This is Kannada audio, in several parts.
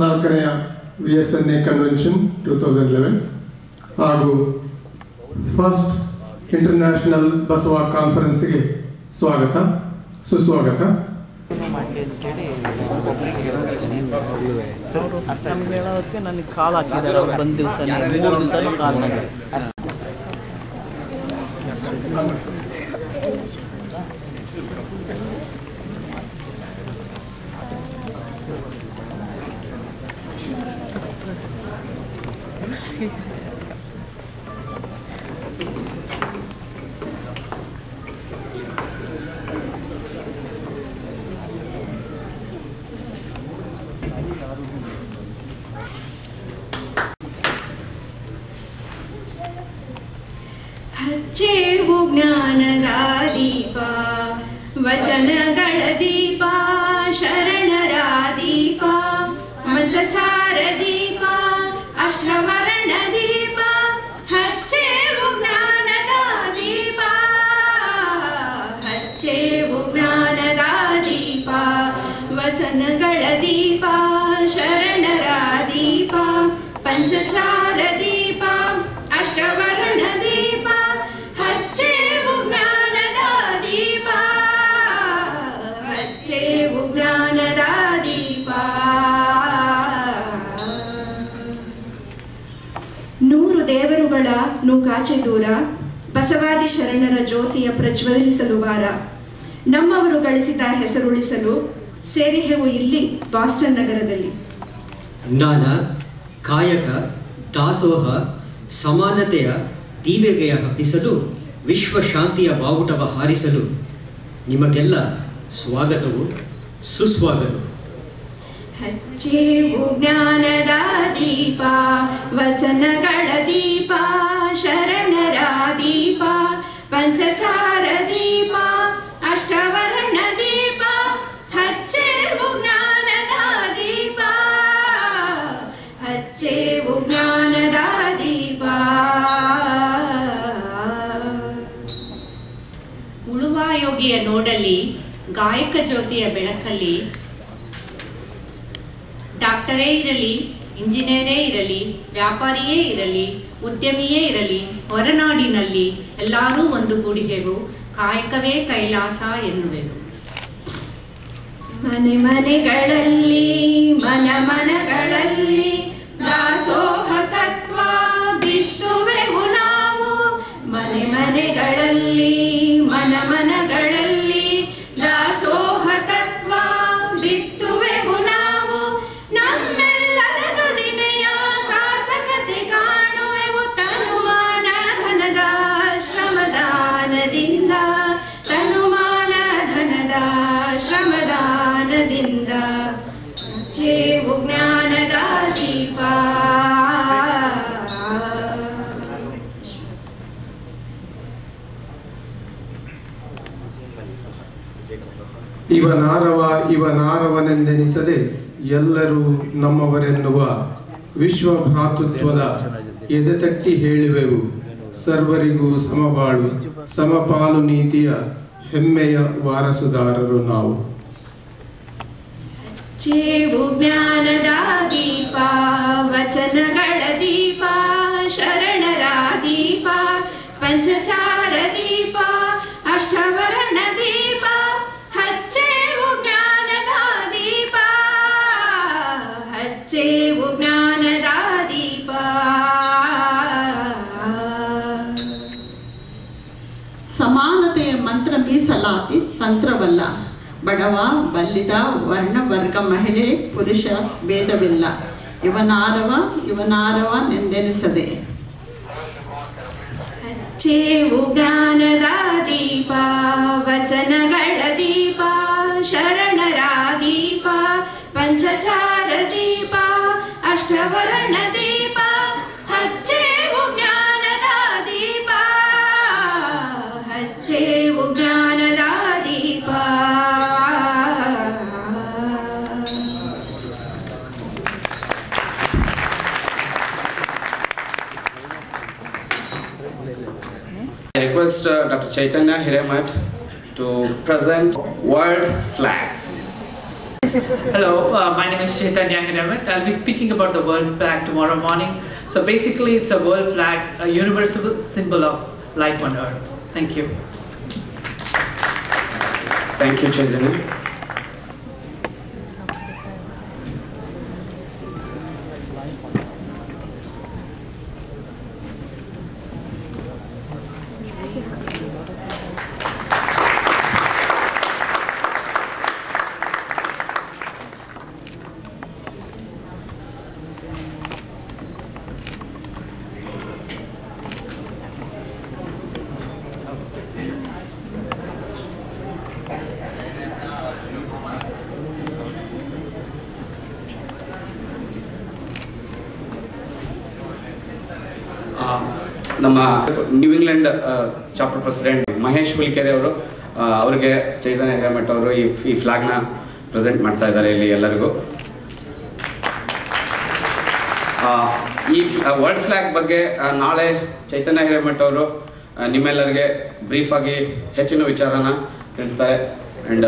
ನಾಲ್ಕನೆಯ VSNA ಕನ್ವೆನ್ಷನ್ 2011 ಹಾಗೂ ಫಸ್ಟ್ ಇಂಟರ್ನ್ಯಾಷನಲ್ ಬಸವ ಕಾನ್ಫರೆನ್ಸ್ಗೆ ಸ್ವಾಗತ ಸುಸ್ವಾಗತ. ನನಗೆ ಕಾಲ್ ಹಾಕಿದ್ದಾರೆ ಅವ್ರು ಬಂದ ದಿವಸ 3 ದಿವಸ ಕಾಲ್ ಮಾಡಿ ಹಚ್ಚೇವು ಜ್ಞಾನದ ದೀಪ ವಚನಗಳ ದೀಪ ಶರಣರ ದೀಪ ಮಂಚಚಾರ ದೀಪ ಅಷ್ಟವರ್ಣ ದೀಪ ಹಚ್ಚೇವು ಜ್ಞಾನದ ದೀಪ ಹಚ್ಚೇವು ಜ್ಞಾನದ ದೀಪ ವಚನಗಳ ದೀಪ ಶರಣರ ದೀಪ ಪಂಚಚಾರ ದೀಪ ಅಷ್ಟವರ್ಣ ದೀಪ ಹಚ್ಚೇವು ಜ್ಞಾನದ ದೀಪ ಹಚ್ಚೇವು ಜ್ಞಾನದ ದೀಪ. 100 ದೇವರುಗಳ ನೂಕಾಚೆ ದೂರ ಬಸವಾದಿ ಶರಣರ ಜ್ಯೋತಿಯ ಪ್ರಜ್ವಲಿಸಲು ವಾರ ನಮ್ಮವರು ಗಳಿಸಿದ ಹೆಸರುಳಿಸಲು ಸೇರಿಹೆವು ಇಲ್ಲಿ ಬಾಸ್ಟನ್ ನಗರದಲ್ಲಿ. ಜ್ಞಾನ ಕಾಯಕ ದಾಸೋಹ ಸಮಾನತೆಯ ದೀವೆಗೆಯ ಹಬ್ಬಿಸಲು ವಿಶ್ವ ಶಾಂತಿಯ ಬಾವುಟವ ಹಾರಿಸಲು ನಿಮಗೆಲ್ಲ ಸ್ವಾಗತವು ಸುಸ್ವಾಗತವು. ಹಚ್ಚೇವು ಜ್ಞಾನದ ದೀಪ ವಚನಗಳ ದೀಪ ಶರಣರ ದೀಪ ಪಂಚಚಾರ ದೀಪ ಅಷ್ಟವರ್ಣ ದೀಪ ಹಚ್ಚೇವು ಜ್ಞಾನದ ದೀಪ ಹಚ್ಚೇವು ಜ್ಞಾನದ ದೀಪ. ಉಳುವಾಯೋಗಿಯ ನೋಡಲ್ಲಿ ಗಾಯಕ ಜ್ಯೋತಿಯ ಬೆಳಕಲ್ಲಿ ಡಾಕ್ಟರೇ ಇರಲಿ ಇಂಜಿನಿಯರೇ ಇರಲಿ ವ್ಯಾಪಾರಿಯೇ ಇರಲಿ ಉದ್ಯಮಿಯೇ ಇರಲಿ ಹೊರನಾಡಿನಲ್ಲಿ ಎಲ್ಲರೂ ಒಂದು ಗೂಡಿಗೆವು ಕಾಯಕವೇ ಕೈಲಾಸ ಎನ್ನುವೆವು. ಮನೆ ಮನೆಗಳಲ್ಲಿ ಮನ ಮನಗಳಲ್ಲಿ ದಾಸೋಹ ತತ್ವ ಬಿತ್ತುವೆವು ನಾವು ಮನೆ ಮನೆಗಳಲ್ಲಿ ಮನ ಮನಗಳಲ್ಲಿ ದಾಸೋಹ ತತ್ವ ಬಿತ್ತುವೆವು ನಾವು ನಮ್ಮೆಲ್ಲರ ದುಡಿಮೆಯ ಸಾರ್ಥಕತೆ ಕಾಣುವೆವು ತನುಮಾನ ಧನದ ಶ್ರಮದಾನದಿಂದ ತನುಮಾನ ಧನದ ಶ್ರಮದಾನದಿಂದ ಹಚ್ಚೇವು ಜ್ಞಾನದ ದೀಪ. ಇವನಾರವನೆಂದೆನಿಸದೆ ಎಲ್ಲರೂ ನಮ್ಮವರೆನ್ನುವ ವಿಶ್ವ ಭ್ರಾತೃತ್ವದ ಎದೆತಟ್ಟಿ ಹೇಳುವೆವು ಸರ್ವರಿಗೂ ಸಮಬಾಳು ಸಮಪಾಲು ನೀತಿಯ ಹೆಮ್ಮೆಯ ವಾರಸುದಾರರು ನಾವು. ಹಚ್ಚೇವು ಜ್ಞಾನದ ದೀಪ ವಚನಗಳ ದೀಪ ಶರಣರ ದೀಪ ಪಂಚಚಾರ ದೀಪ ಅಷ್ಟವರ್ಣ ದೀಪ ಹಚ್ಚೇವು ಜ್ಞಾನದ ದೀಪ ಹಚ್ಚೇವು ಜ್ಞಾನದ ದೀಪ. ಸಮಾನತೆಯ ಮಂತ್ರ ಮೀಸಲಾತಿ ತಂತ್ರವಲ್ಲ ಬಡವ ಬಲ್ಲಿದ ವರ್ಣ ವರ್ಗ ಮಹಿಳೆ ಪುರುಷ ಭೇದವಿಲ್ಲ ಇವನಾರವನೆಂದೆನಿಸದೆ ಹಚ್ಚೇವು ಜ್ಞಾನದ ದೀಪ ವಚನಗಳ ದೀಪ ಶರಣರ ದೀಪ ಪಂಚಚಾರ ದೀಪ ಅಷ್ಟವರ್ಣ ದೀಪ ಹಚ್ಚೇವು ಜ್ಞಾನದ ದೀಪ ಹಚ್ಚೇವು ಜ್ಞಾನದ ದೀಪ. I request Dr. Chaitanya Hiramat to present world flag. Hello, my name is Chaitanya Hiramat. I'll be speaking about the world flag tomorrow morning. So basically it's a world flag, a universal symbol of life on earth. Thank you. Thank you, Chaitanya. ನಮ್ಮ new England chapter president Mahesh Hulikere ಅವರು ಅವರಿಗೆ ಚೈತನ್ಯ ಹಿರೇಮಠ ಅವರು ಈ ಫ್ಲಾಗ್ನ ಪ್ರೆಸೆಂಟ್ ಮಾಡ್ತಾ ಇದ್ದಾರೆ ಇಲ್ಲಿ ಎಲ್ಲರಿಗೂ. ಈ ವರ್ಲ್ಡ್ ಫ್ಲಾಗ್ ಬಗ್ಗೆ ನಾಳೆ ಚೈತನ್ಯ ಹಿರೇಮಠ ಅವರು ನಿಮ್ಮೆಲ್ಲರಿಗೆ ಬ್ರೀಫ್ ಆಗಿ ಹೆಚ್ಚಿನ ವಿಚಾರನ ತಿಳಿಸ್ತಾರೆ. And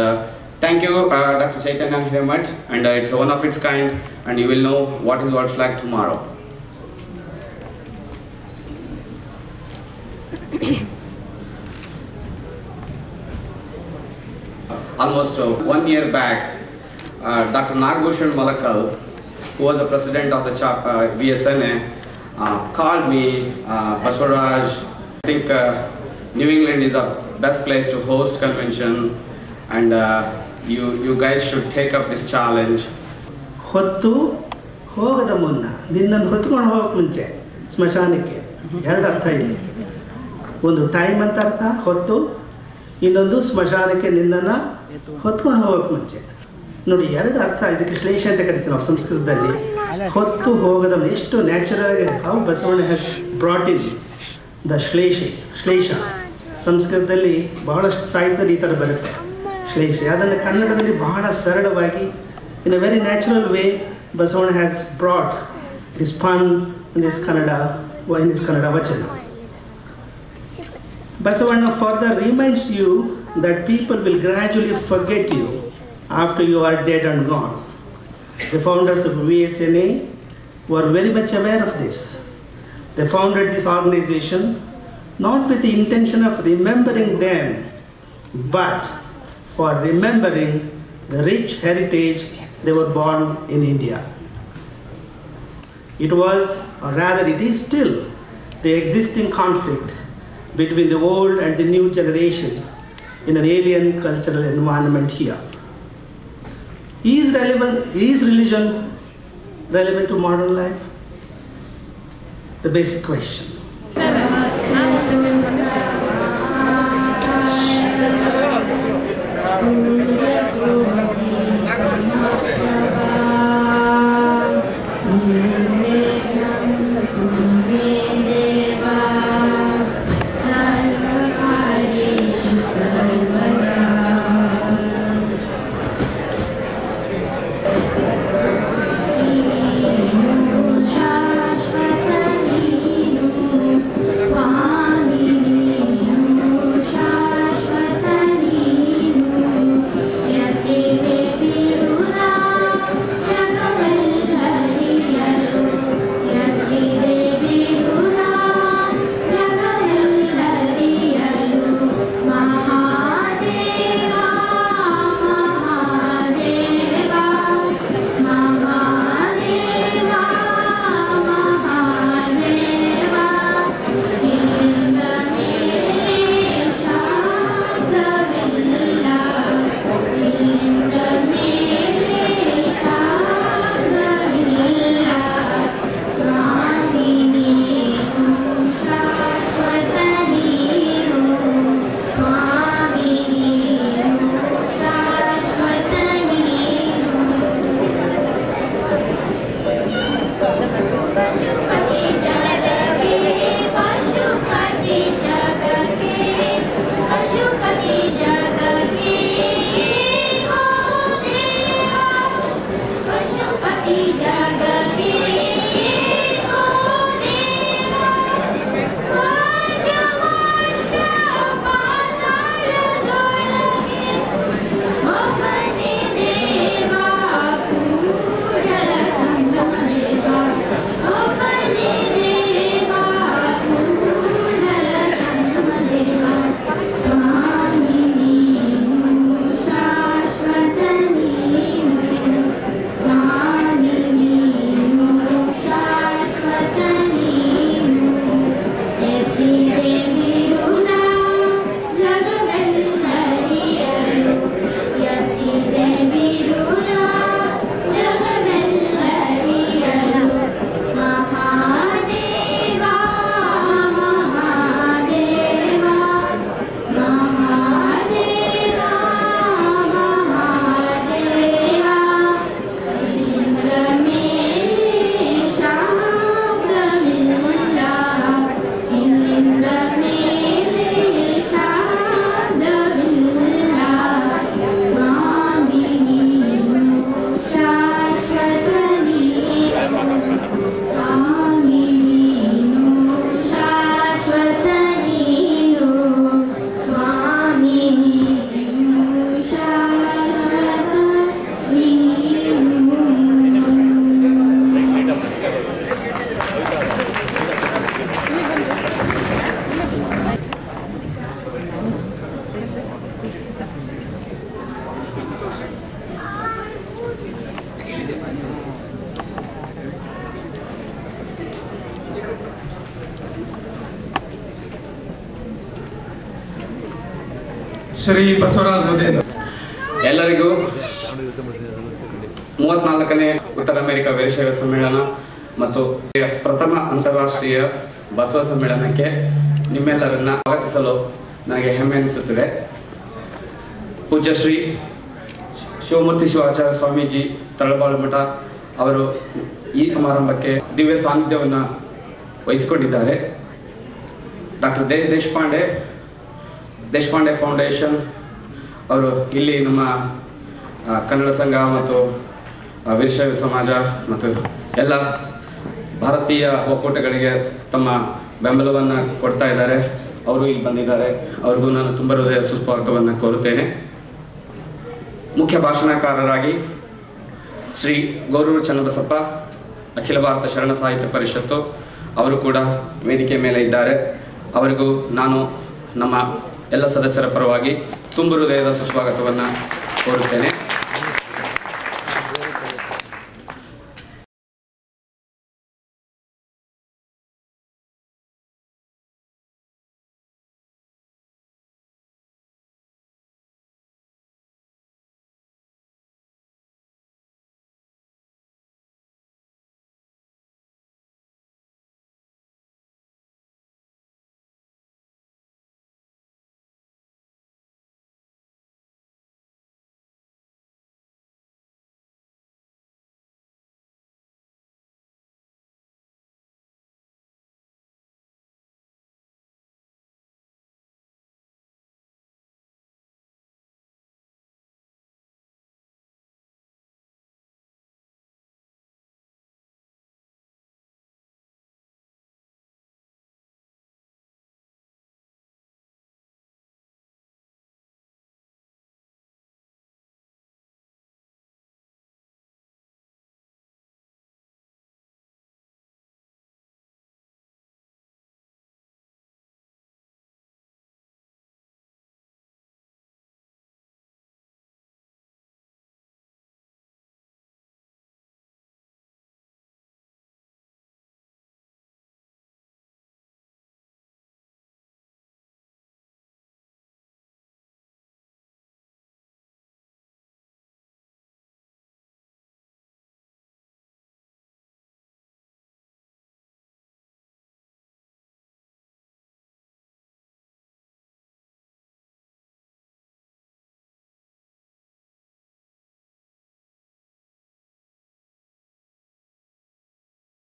thank you doctor Chaitanya Hiremath, and it's one of its kind and you will know what is world flag tomorrow. Almost 1 year back, Dr. Nagbhushan Malakal, who was the president of the VSNA, called me, Basavaraj, I think New England is the best place to host convention, and you guys should take up this challenge. ಹೊತ್ತು ಹೋಗದ ಮುನ್ನ ನಿನ್ನನ್ನು ಹೊತ್ಕೊಂಡು ಹೋಗಕ್ಕೆ ಮುಂಚೆ ಸ್ಮಶಾನಕ್ಕೆ ಎರಡು ಅರ್ಥ ಇಲ್ಲಿ. ಒಂದು ಟೈಮ್ ಅಂತ ಅರ್ಥ ಹೊತ್ತು, ಇನ್ನೊಂದು ಸ್ಮಶಾನಕ್ಕೆ ನಿನ್ನನ್ನು ಹೊತ್ಕೊಂಡು ಹೋಗೋಕ್ಕೆ ಮುಂಚೆ. ನೋಡಿ, ಎರಡು ಅರ್ಥ ಇದಕ್ಕೆ ಶ್ಲೇಷ ಅಂತ ಕರಿತೀವಿ ನಾವು ಸಂಸ್ಕೃತದಲ್ಲಿ. ಹೊತ್ತು ಹೋಗದ ಎಷ್ಟು ನ್ಯಾಚುರಲ್ ಆಗಿ how Basavanna has brought in the ಶ್ಲೇಷ. ಸಂಸ್ಕೃತದಲ್ಲಿ ಬಹಳಷ್ಟು ಸಾಹಿತ್ಯದಲ್ಲಿ ಈ ಥರ ಬರುತ್ತೆ ಶ್ಲೇಷ. ಅದನ್ನು ಕನ್ನಡದಲ್ಲಿ ಬಹಳ ಸರಳವಾಗಿ in a very natural way Basavanna has brought this fun in this Kannada vachana. Basavanna further reminds you that people will gradually forget you after you are dead and gone. The founders of VSNA were very much aware of this. They founded this organization not with the intention of remembering them, but for remembering the rich heritage they were born in India. It was, or rather it is still, the existing conflict between the old and the new generation in an alien cultural environment here. Is religion relevant to modern life? The basic question. Shri Basavaraj ಮದೇನ್. ಎಲ್ಲರಿಗೂ 34ನೇ ಉತ್ತರ ಅಮೆರಿಕ ವೀರಶೈವ ಸಮ್ಮೇಳನ ಮತ್ತು ಪ್ರಥಮ ಅಂತಾರಾಷ್ಟ್ರೀಯ ಬಸವ ಸಮ್ಮೇಳನಕ್ಕೆ ನಿಮ್ಮೆಲ್ಲರನ್ನ ಸ್ವಾಗತಿಸಲು ನನಗೆ ಹೆಮ್ಮೆ ಅನಿಸುತ್ತಿದೆ. ಪೂಜ್ಯ ಶ್ರೀ ಶಿವಮೂರ್ತಿ ಶಿವಾಚಾರ್ಯ ಸ್ವಾಮೀಜಿ ತಳಬಾಳು ಮಠ ಅವರು ಈ ಸಮಾರಂಭಕ್ಕೆ ದಿವ್ಯ ಸಾನ್ನಿಧ್ಯವನ್ನು ವಹಿಸಿಕೊಂಡಿದ್ದಾರೆ. ಡಾಕ್ಟರ್ ದೇಶಪಾಂಡೆ ಫೌಂಡೇಶನ್ ಅವರು ಇಲ್ಲಿ ನಮ್ಮ ಕನ್ನಡ ಸಂಘ ಮತ್ತು ವೀರಶೈವ ಸಮಾಜ ಮತ್ತು ಎಲ್ಲ ಭಾರತೀಯ ಒಕ್ಕೂಟಗಳಿಗೆ ತಮ್ಮ ಬೆಂಬಲವನ್ನು ಕೊಡ್ತಾ ಇದ್ದಾರೆ. ಅವರು ಇಲ್ಲಿ ಬಂದಿದ್ದಾರೆ. ಅವ್ರಿಗೂ ನಾನು ತುಂಬ ಹೃದಯ ಸುಸ್ವಾಗತವನ್ನು ಕೋರುತ್ತೇನೆ. ಮುಖ್ಯ ಭಾಷಣಕಾರರಾಗಿ ಶ್ರೀ ಗೋರೂರು ಚನ್ನಬಸಪ್ಪ, ಅಖಿಲ ಭಾರತ ಶರಣ ಸಾಹಿತ್ಯ ಪರಿಷತ್ತು ಅವರು ಕೂಡ ವೇದಿಕೆ ಮೇಲೆ ಇದ್ದಾರೆ. ಅವರಿಗೂ ನಾನು ನಮ್ಮ ಎಲ್ಲ ಸದಸ್ಯರ ಪರವಾಗಿ ತುಂಬ ಹೃದಯದ ಸುಸ್ವಾಗತವನ್ನು ಕೋರುತ್ತೇನೆ.